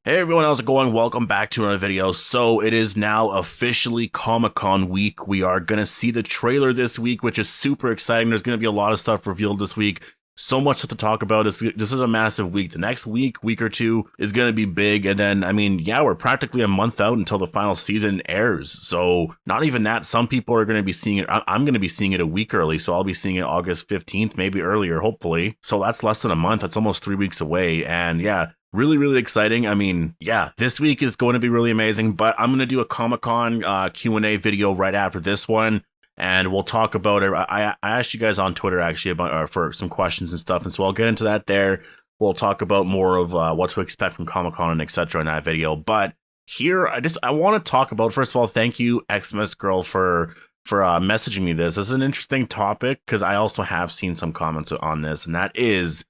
Hey everyone, how's it going? Welcome back to another video. So it is now officially Comic-Con week. We are going to see the trailer this week, which is super exciting. There's going to be a lot of stuff revealed this week. So much to talk about. This is a massive week. The next week or two is going to be big. And then, we're practically a month out until the final season airs. So not even that. Some people are going to be seeing it. I'm going to be seeing it a week early. So I'll be seeing it August 15th, maybe earlier, hopefully. So that's less than a month. That's almost 3 weeks away. And yeah, really, really exciting. This week is going to be really amazing, but I'm going to do a Comic-Con Q&A video right after this one, and we'll talk about it. I asked you guys on Twitter, actually, about for some questions and stuff, and so I'll get into that there. We'll talk about more of what to expect from Comic-Con and etc. in that video, but here, I want to talk about, first of all, thank you, Xmas Girl, for messaging me this. This is an interesting topic, because I also have seen some comments on this, and that is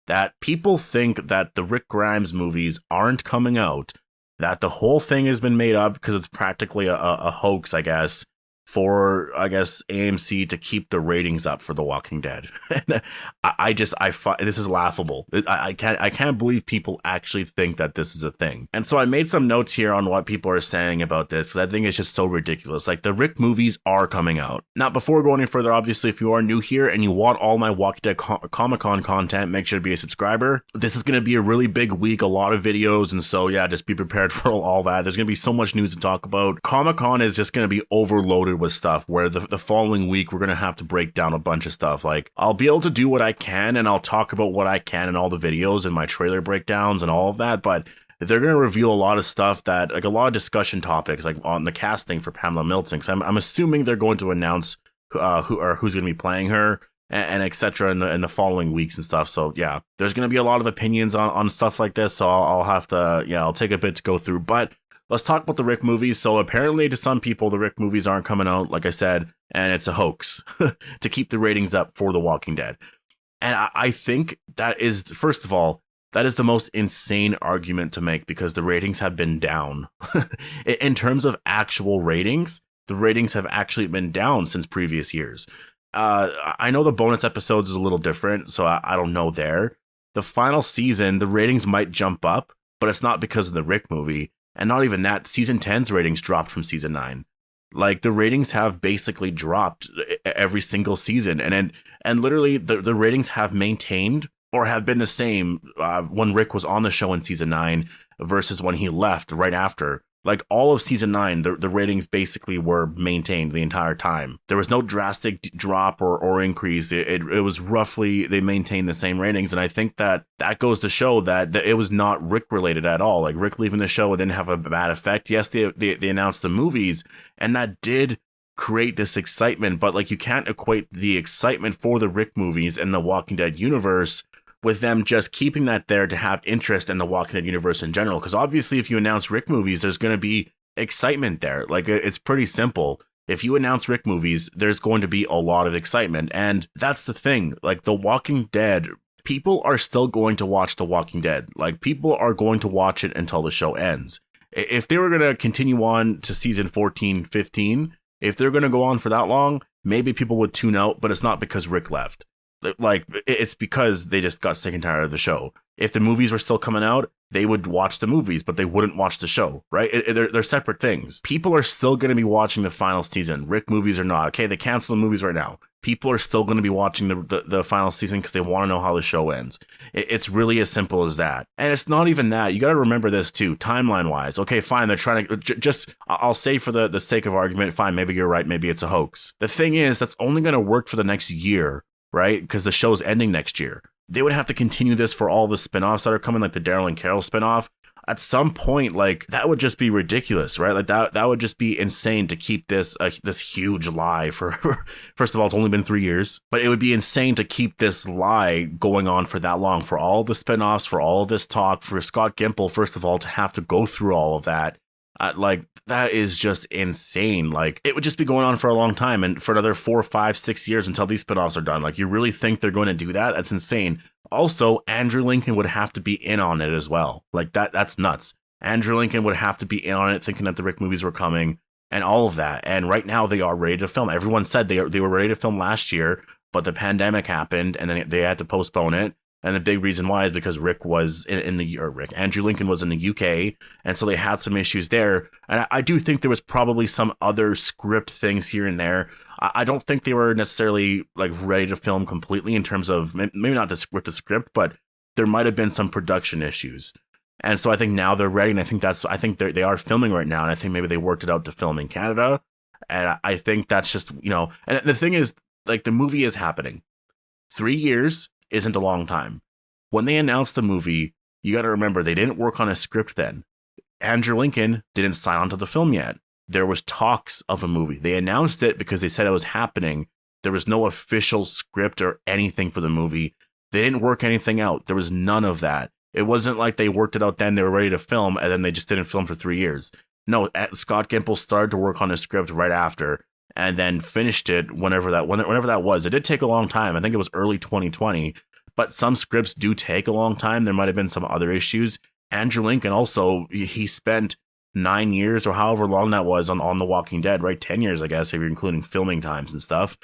that people think that the Rick Grimes movies aren't coming out, that the whole thing has been made up because it's practically a hoax, I guess, for, AMC to keep the ratings up for The Walking Dead. This is laughable. I can't believe people actually think that this is a thing. And so I made some notes here on what people are saying about this, because I think it's just so ridiculous. Like, the Rick movies are coming out. Now, before going any further, obviously, if you are new here and you want all my Walking Dead Comic-Con content, make sure to be a subscriber. This is going to be a really big week, a lot of videos, and so yeah, just be prepared for all that. There's going to be so much news to talk about. Comic-Con is just going to be overloaded with stuff, where the following week we're going to have to break down a bunch of stuff. Like, I'll be able to do what I can, and I'll talk about what I can in all the videos and my trailer breakdowns and all of that, but they're going to reveal a lot of stuff, that, like, a lot of discussion topics, like on the casting for Pamela Milton, because I'm assuming they're going to announce who's going to be playing her, and etc. in the following weeks and stuff. So yeah, there's going to be a lot of opinions on stuff like this, so I'll have to, I'll take a bit to go through, but let's talk about the Rick movies. So apparently, to some people, the Rick movies aren't coming out, like I said, and it's a hoax to keep the ratings up for The Walking Dead. And I think that is, first of all, that is the most insane argument to make, because the ratings have been down. In terms of actual ratings, the ratings have actually been down since previous years. I know the bonus episodes is a little different, so I don't know there. The final season, the ratings might jump up, but it's not because of the Rick movie. And not even that, season 10's ratings dropped from season 9. Like, the ratings have basically dropped every single season. And literally, the ratings have maintained or have been the same when Rick was on the show in season 9 versus when he left right after. Like, all of season 9, the ratings basically were maintained the entire time. There was no drastic drop or increase. It was roughly, they maintained the same ratings. And I think that goes to show that it was not Rick related at all. Like, Rick leaving the show, it didn't have a bad effect. Yes, they announced the movies, and that did create this excitement. But, like, you can't equate the excitement for the Rick movies and the Walking Dead universe with them just keeping that there to have interest in the Walking Dead universe in general. Because obviously, if you announce Rick movies, there's going to be excitement there. Like, it's pretty simple. If you announce Rick movies, there's going to be a lot of excitement. And that's the thing. Like, The Walking Dead, people are still going to watch The Walking Dead. Like, people are going to watch it until the show ends. If they were going to continue on to season 14, 15, if they're going to go on for that long, maybe people would tune out, but it's not because Rick left. Like, it's because they just got sick and tired of the show. If the movies were still coming out, they would watch the movies, but they wouldn't watch the show, right? They're separate things. People are still going to be watching the final season. Rick movies or not. Okay, they cancel the movies right now. People are still going to be watching the final season because they want to know how the show ends. It's really as simple as that. And it's not even that. You got to remember this too, timeline-wise. Okay, fine, they're trying to just, I'll say for the sake of argument, fine, maybe you're right, maybe it's a hoax. The thing is, that's only going to work for the next year, right? Because the show's ending next year. They would have to continue this for all the spinoffs that are coming, like the Daryl and Carol spinoff. At some point, like, that would just be ridiculous, right? Like, that would just be insane to keep this huge lie for first of all, it's only been 3 years, but it would be insane to keep this lie going on for that long, for all the spinoffs, for all of this talk, for Scott Gimple, first of all, to have to go through all of that. Like, that is just insane. Like, it would just be going on for a long time, and for another 4, 5, 6 years until these spinoffs are done. Like, you really think they're going to do that? That's insane. Also, Andrew Lincoln would have to be in on it as well. Like, that's nuts. Andrew Lincoln would have to be in on it, thinking that the Rick movies were coming and all of that. And right now they are ready to film. Everyone said they were ready to film last year, but the pandemic happened and then they had to postpone it. And the big reason why is because Rick was Andrew Lincoln was in the UK, and so they had some issues there. And I do think there was probably some other script things here and there. I don't think they were necessarily like ready to film completely in terms of maybe not with the script, but there might have been some production issues. And so I think now they're ready, and I think they are filming right now, and I think maybe they worked it out to film in Canada. And I think that's just, and the thing is, like, the movie is happening. 3 years isn't a long time. When they announced the movie, you got to remember they didn't work on a script then. Andrew Lincoln didn't sign on to the film yet. There was talks of a movie. They announced it because they said it was happening. There was no official script or anything for the movie. They didn't work anything out. There was none of that. It wasn't like they worked it out then, they were ready to film, and then they just didn't film for 3 years. No, Scott Gimple started to work on a script right after, and then finished it whenever that was. It did take a long time. I think it was early 2020, but some scripts do take a long time. There might have been some other issues. Andrew Lincoln also, he spent 9 years or however long that was on The Walking Dead, right? 10 years, I guess, if you're including filming times and stuff.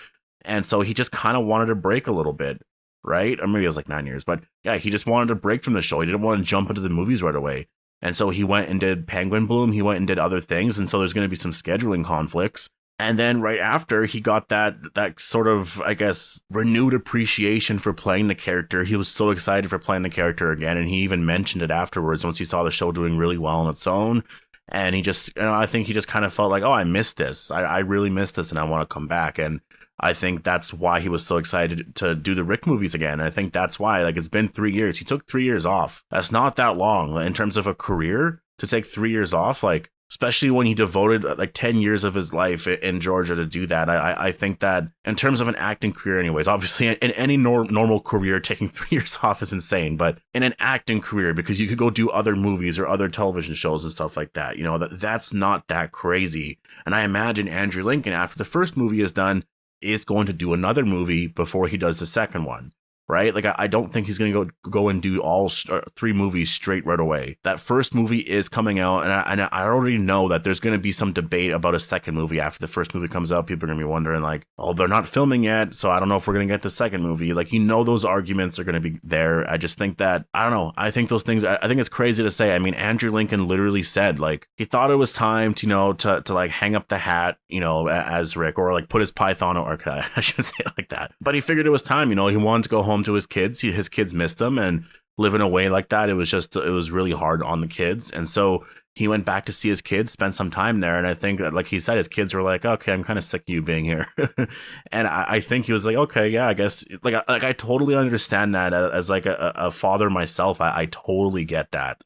And so he just kind of wanted a break a little bit, right? Or maybe it was like 9 years, but yeah, he just wanted a break from the show. He didn't want to jump into the movies right away. And so he went and did Penguin Bloom. He went and did other things. And so there's going to be some scheduling conflicts. And then right after, he got that sort of, I guess, renewed appreciation for playing the character. He was so excited for playing the character again. And he even mentioned it afterwards once he saw the show doing really well on its own. And he just, I think he just kind of felt like, oh, I missed this. I really missed this and I want to come back. And I think that's why he was so excited to do the Rick movies again. I think that's why, like, it's been 3 years. He took 3 years off. That's not that long in terms of a career to take 3 years off. Like, especially when he devoted like 10 years of his life in Georgia to do that. I think that in terms of an acting career anyways, obviously in any normal career, taking 3 years off is insane, but in an acting career, because you could go do other movies or other television shows and stuff like that, that's not that crazy. And I imagine Andrew Lincoln, after the first movie is done, is going to do another movie before he does the second one. Right? Like, I don't think he's going to go and do all 3 movies straight right away. That first movie is coming out, and I already know that there's going to be some debate about a second movie after the first movie comes out. People are going to be wondering, like, oh, they're not filming yet, so I don't know if we're going to get the second movie. Like, those arguments are going to be there. I just think that, I don't know. I think those things, I think it's crazy to say. I mean, Andrew Lincoln literally said, like, he thought it was time to, to like hang up the hat, as Rick, or like put his python, or I shouldn't say it like that. But he figured it was time, he wanted to go home to his kids. His kids missed him, and living away like that, it was really hard on the kids. And so he went back to see his kids, spent some time there. And I think that, like he said, his kids were like, okay, I'm kind of sick of you being here. And I think he was like, okay, yeah, I guess, like I totally understand that as like a father myself. I totally get that.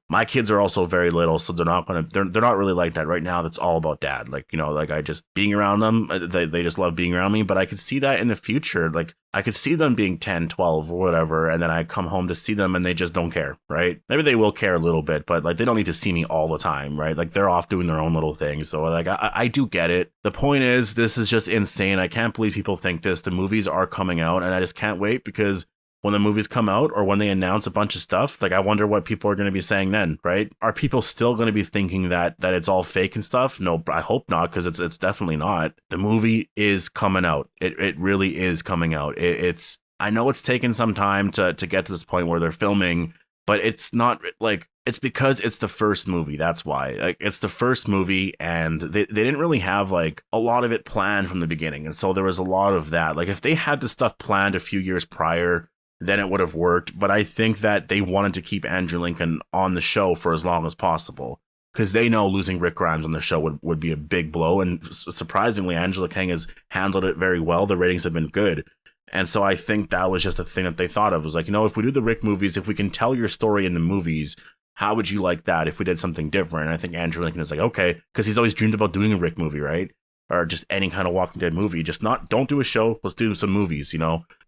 My kids are also very little, so they're not really like that right now. That's all about dad. Like, like I just being around them, they just love being around me. But I could see that in the future. Like, I could see them being 10, 12 or whatever, and then I come home to see them and they just don't care, right? Maybe they will care a little bit, but like they don't need to see me all the time, right? Like, they're off doing their own little things. So like I do get it. The point is, this is just insane. I can't believe people think this. The movies are coming out, and I just can't wait, because when the movies come out or when they announce a bunch of stuff, like, I wonder what people are going to be saying then, right? Are people still going to be thinking that it's all fake and stuff? No, I hope not, because it's definitely not. The movie is coming out. It really is coming out. I know it's taken some time to get to this point where they're filming, but it's not like, it's because it's the first movie. That's why. Like, it's the first movie, and they didn't really have like a lot of it planned from the beginning. And so there was a lot of that. Like, if they had the stuff planned a few years prior, then it would have worked. But I think that they wanted to keep Andrew Lincoln on the show for as long as possible, because they know losing Rick Grimes on the show would be a big blow. And surprisingly, Angela Kang has handled it very well. The ratings have been good. And so I think that was just a thing that they thought of. It was like, if we do the Rick movies, if we can tell your story in the movies, how would you like that if we did something different? And I think Andrew Lincoln is like, okay, because he's always dreamed about doing a Rick movie, right? Or just any kind of Walking Dead movie. Don't do a show. Let's do some movies,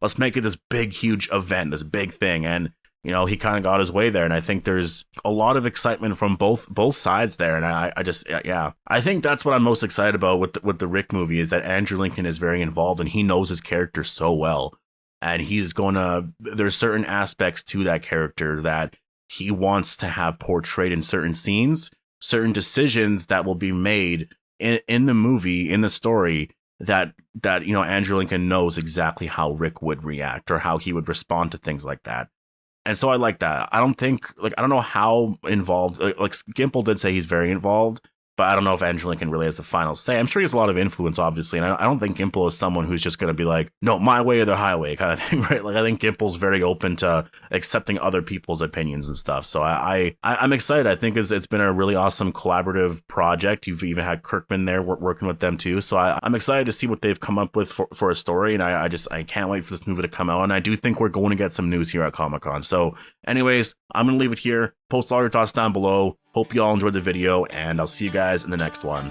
Let's make it this big, huge event, this big thing. And, he kind of got his way there. And I think there's a lot of excitement from both sides there. And I just, yeah. I think that's what I'm most excited about with the Rick movie, is that Andrew Lincoln is very involved, and he knows his character so well. And there's certain aspects to that character that he wants to have portrayed in certain scenes, certain decisions that will be made in the movie, in the story, that Andrew Lincoln knows exactly how Rick would react or how he would respond to things like that. And so I like that. I don't think, like, I don't know how involved, like Gimple did say he's very involved, but I don't know if Andrew Lincoln really has the final say. I'm sure he has a lot of influence, obviously, and I don't think Gimple is someone who's just going to be like, no, my way or the highway kind of thing, right? Like, I think Gimple's very open to accepting other people's opinions and stuff. So I'm excited. I think it's been a really awesome collaborative project. You've even had Kirkman there working with them too. So I'm excited to see what they've come up with for a story, and I can't wait for this movie to come out. And I do think we're going to get some news here at Comic-Con. So anyways, I'm going to leave it here. Post all your thoughts down below. Hope you all enjoyed the video, and I'll see you guys in the next one.